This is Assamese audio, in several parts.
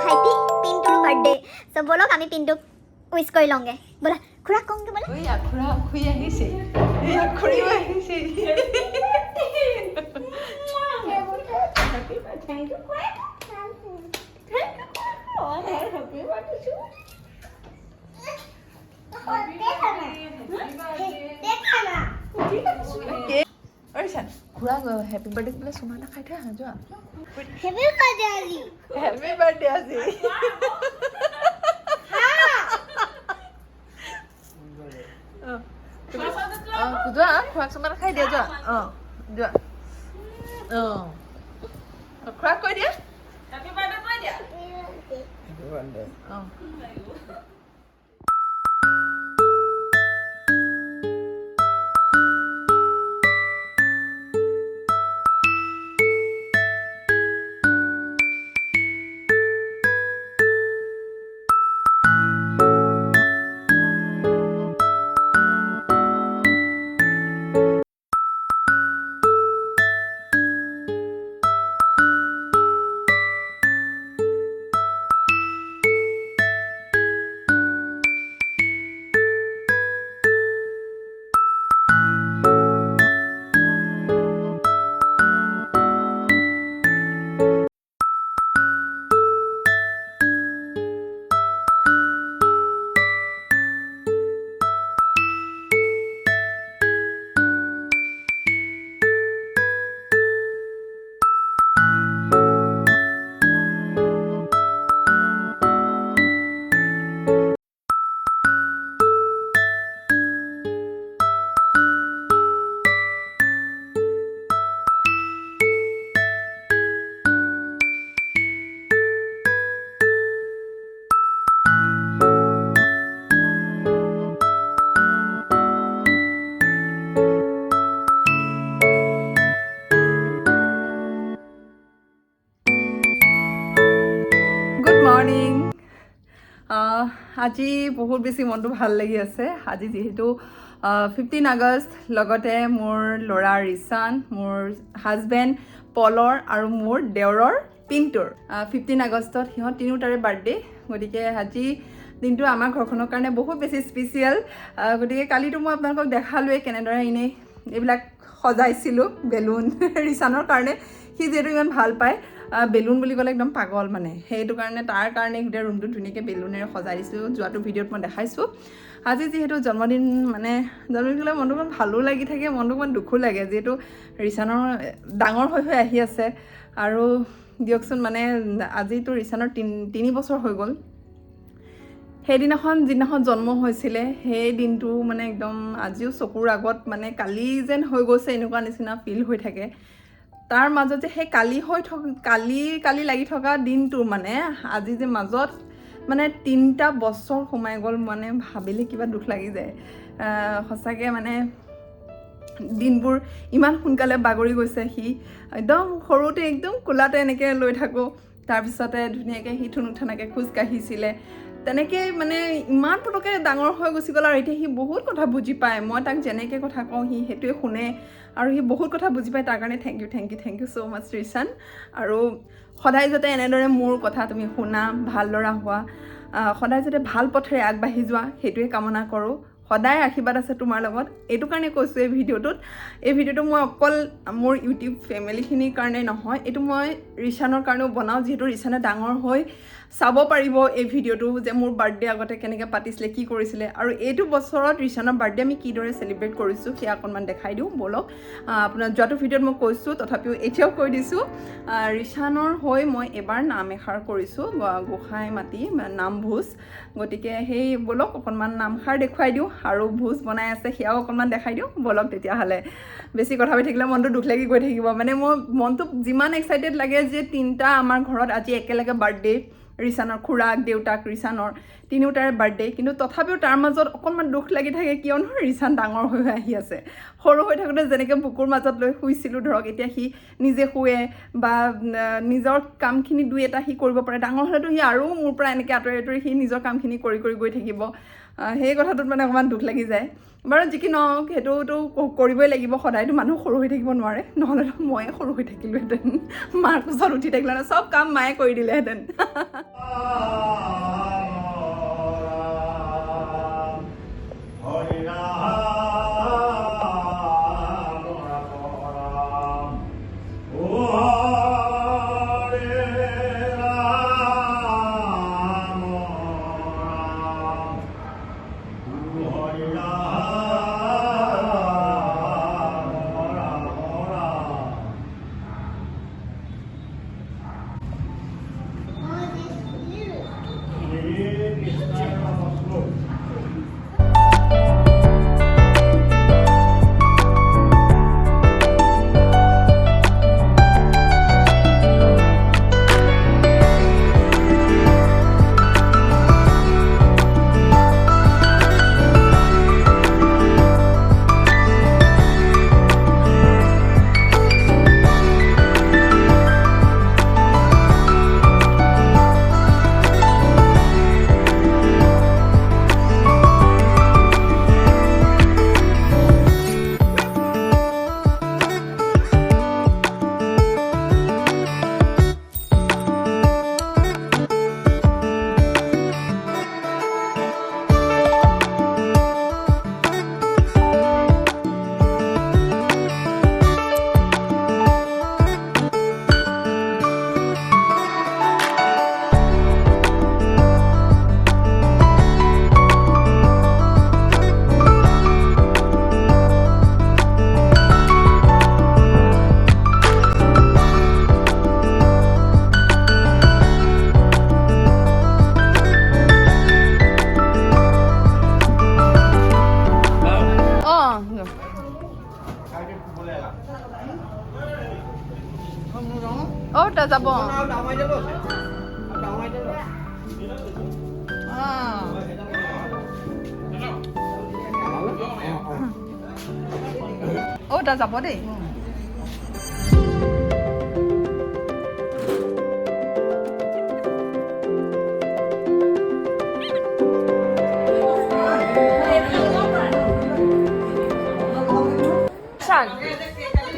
ভাইটি পিন্টুৰ বাৰ্থডে সো বলক আমি পিন্টুক উইশ কৰি লওঁগে বলা খুৰা কওঁগে বলা ওই আখৰা খুই আহিছে এই আখৰিও আহিছে খুৰা হেপী বাৰ্থডে বোলে চুমা এটা খাই থৈ আহা যোৱা হেপী বাৰ্থডে আজি হেপী বাৰ্থডে আজি যোৱা খুৰাক চুমা এটা খাই দিয়া যোৱা যোৱা খুৰাক কৈ দিয়া হেপী বাৰ্থডে কৈ দিয়া হেপী বাৰ্থডে মৰ্নিং আজি বহুত বেছি মনটো ভাল লাগি আছে আজি যেহেতু 15 আগষ্ট লগতে মোৰ ল'ৰা ৰিচান মোৰ হাজবেণ্ড পলৰ আৰু মোৰ দেওৰৰ পিন্টুৰ 15 আগষ্টত সিহঁত তিনিওটাৰে বাৰ্থডে গতিকে আজি দিনটো আমাৰ ঘৰখনৰ কাৰণে বহুত বেছি স্পেচিয়েল গতিকে কালিতো মই আপোনালোকক দেখালোৱে কেনেদৰে এনেই এইবিলাক সজাইছিলোঁ বেলুন ৰিচানৰ কাৰণে সি যিহেতু ইমান ভাল পায় বেলুন বুলি ক'লে একদম পাগল মানে সেইটো কাৰণে তাৰ কাৰণে গোটেই ৰুমটো ধুনীয়াকৈ বেলুনেৰে সজাই দিছোঁ যোৱাটো ভিডিঅ'ত মই দেখাইছোঁ আজি যিহেতু জন্মদিন মানে জন্মদিন হ'লে মনটো অকণ ভালো লাগি থাকে মনটো অকণ দুখো লাগে যিহেতু ৰিচানৰ ডাঙৰ হৈ আহি আছে আৰু দিয়কচোন মানে আজিতো ৰিচানৰ 3 বছৰ হৈ গ'ল সেইদিনাখন যিদিনাখন জন্ম হৈছিলে সেই দিনটো মানে একদম আজিও চকুৰ আগত মানে কালি যেন হৈ গৈছে এনেকুৱা নিচিনা ফিল হৈ থাকে তাৰ মাজত যে সেই কালি লাগি থকা দিনটো মানে আজি যে মাজত মানে 3টা বছৰ সোমাই গ'ল মানে ভাবিলে কিবা দুখ লাগি যায় সঁচাকৈ মানে দিনবোৰ ইমান সোনকালে বাগৰি গৈছে সি একদম সৰুতে একদম কোলাতে এনেকৈ লৈ থাকোঁ তাৰপিছতে ধুনীয়াকৈ সি ঠুনুঠানাকৈ খোজকাঢ়িছিলে তেনেকৈ মানে ইমান পটককৈ ডাঙৰ হৈ গুচি গ'ল আৰু এতিয়া সি বহুত কথা বুজি পায় মই তাক যেনেকৈ কথা কওঁ সি সেইটোৱে শুনে আৰু সি বহুত কথা বুজি পায় তাৰ কাৰণে থেংক ইউ ছ' মাছ ৰিচান আৰু সদায় যাতে এনেদৰে মোৰ কথা তুমি শুনা ভাল ল'ৰা হোৱা সদায় যাতে ভাল পথেৰে আগবাঢ়ি যোৱা সেইটোৱে কামনা কৰোঁ সদায় আশীৰ্বাদ আছে তোমাৰ লগত এইটো কাৰণে কৈছোঁ এই ভিডিঅ'টো মই অকল মোৰ ইউটিউব ফেমিলিখিনিৰ কাৰণে নহয় এইটো মই ৰিচানৰ কাৰণেও বনাওঁ যিহেতু ৰিচানে ডাঙৰ হৈ চাব পাৰিব এই ভিডিঅ'টো যে মোৰ বাৰ্থডে আগতে কেনেকৈ পাতিছিলে কি কৰিছিলে আৰু এইটো বছৰত ৰিচানৰ বাৰ্থডে আমি কিদৰে চেলিব্ৰেট কৰিছোঁ সেয়া অকণমান দেখাই দিওঁ ব'লক আপোনাৰ যোৱাটো ভিডিঅ'ত মই কৈছোঁ তথাপিও এতিয়াও কৈ দিছোঁ ৰিচানৰ হৈ মই এবাৰ নাম এষাৰ কৰিছোঁ গোসাঁই মাতি নামভোজ গতিকে সেই ব'লক অকণমান নামষাৰ দেখুৱাই দিওঁ আৰু ভোজ বনাই আছে সেয়াও অকণমান দেখাই দিওঁ ব'লক তেতিয়াহ'লে বেছি কথা পাতি থাকিলে মনটো দুখ লাগি গৈ থাকিব মানে মোৰ মনটো যিমান এক্সাইটেড লাগে যে 3টা আমাৰ ঘৰত আজি একেলগে বাৰ্থডে ৰিচানৰ খুৰাক দেউতাক ৰিচানৰ তিনিওটাৰে বাৰ্থডে কিন্তু তথাপিও তাৰ মাজত অকণমান দুখ লাগি থাকে কিয়নো ৰিচান ডাঙৰ হৈ আহি আছে সৰু হৈ থাকোঁতে যেনেকৈ বুকুৰ মাজত লৈ শুইছিলোঁ ধৰক এতিয়া সি নিজে শুৱে বা নিজৰ কামখিনি দুই এটা সি কৰিব পাৰে ডাঙৰ হ'লেতো সি আৰু মোৰ পৰা এনেকৈ আঁতৰি সি নিজৰ কামখিনি কৰি গৈ থাকিব সেই কথাটোত মানে অকণমান দুখ লাগি যায় বাৰু যি কি নহওক সেইটোতো কৰিবই লাগিব সদায়তো মানুহ সৰু হৈ থাকিব নোৱাৰে নহ'লেতো ময়ে সৰু হৈ থাকিলোহেঁতেন মাৰ কোচত উঠি থাকিলে চব কাম মায়ে কৰি দিলেহেঁতেন তা যাব তা যাব দেই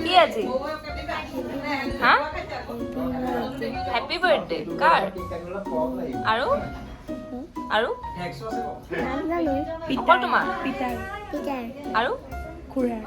কি আজি হা হ্যাপি বার্থডে কার আৰু আৰু অকল তোমাৰ পিতাৰ আৰু খুৰাৰ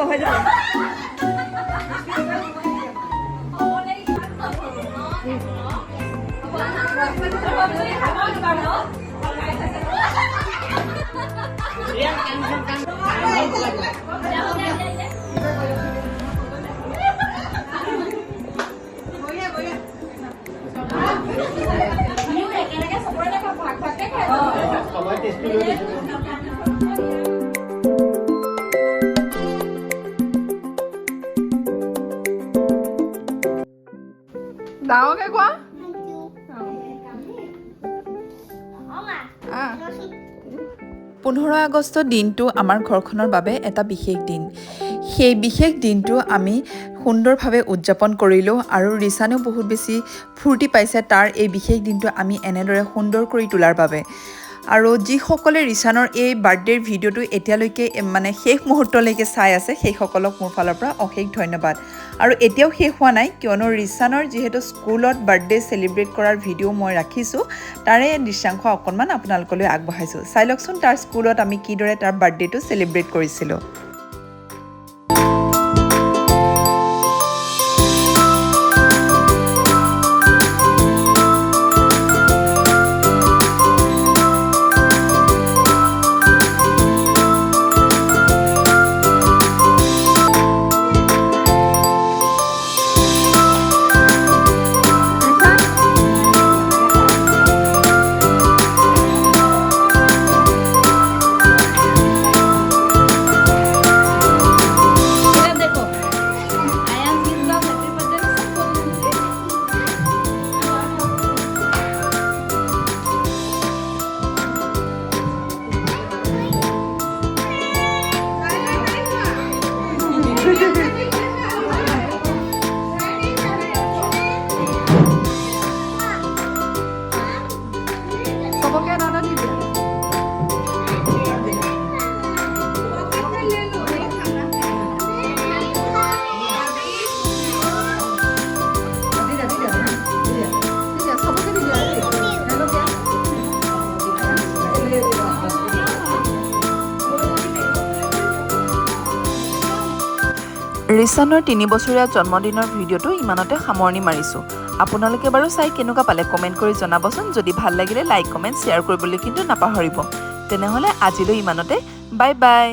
হৈ যাব ডাঙৰকে কোৱা 15 আগষ্ট দিনটো আমাৰ ঘৰখনৰ বাবে এটা বিশেষ দিন। সেই বিশেষ দিনটো আমি সুন্দৰভাৱে উদযাপন কৰিলোঁ আৰু ৰিচানেও বহুত বেছি ফূৰ্তি পাইছে তাৰ এই বিশেষ দিনটো আমি এনেদৰে সুন্দৰ কৰি তোলাৰ বাবে। আৰু যিসকলে ৰিচানৰ এই বাৰ্থডেৰ ভিডিঅ'টো এতিয়ালৈকে মানে শেষ মুহূৰ্তলৈকে চাই আছে সেইসকলক মোৰ ফালৰ পৰা অশেষ ধন্যবাদ। আৰু এতিয়াও শেষ হোৱা নাই কিয়নো ৰিচানৰ যিহেতু স্কুলত বাৰ্থডে চেলিব্ৰেট কৰাৰ ভিডিঅ' মই ৰাখিছোঁ তাৰে দৃশ্যাংশ অকণমান আপোনালোকলৈ আগবঢ়াইছোঁ। চাই লওকচোন তাৰ স্কুলত আমি কিদৰে তাৰ বাৰ্থডেটো চেলিব্ৰেট কৰিছিলোঁ। ৰিচানৰ 3 বছৰীয়া জন্মদিনৰ ভিডিঅ'টো ইমানতে সামৰণি মাৰিছোঁ। আপোনালোকে বাৰু চাই কেনেকুৱা পালে কমেণ্ট কৰি জনাবচোন। যদি ভাল লাগিলে লাইক কমেণ্ট শ্বেয়াৰ কৰিবলৈ কিন্তু নাপাহৰিব। তেনেহ'লে আজিলৈ ইমানতে, বাই বাই।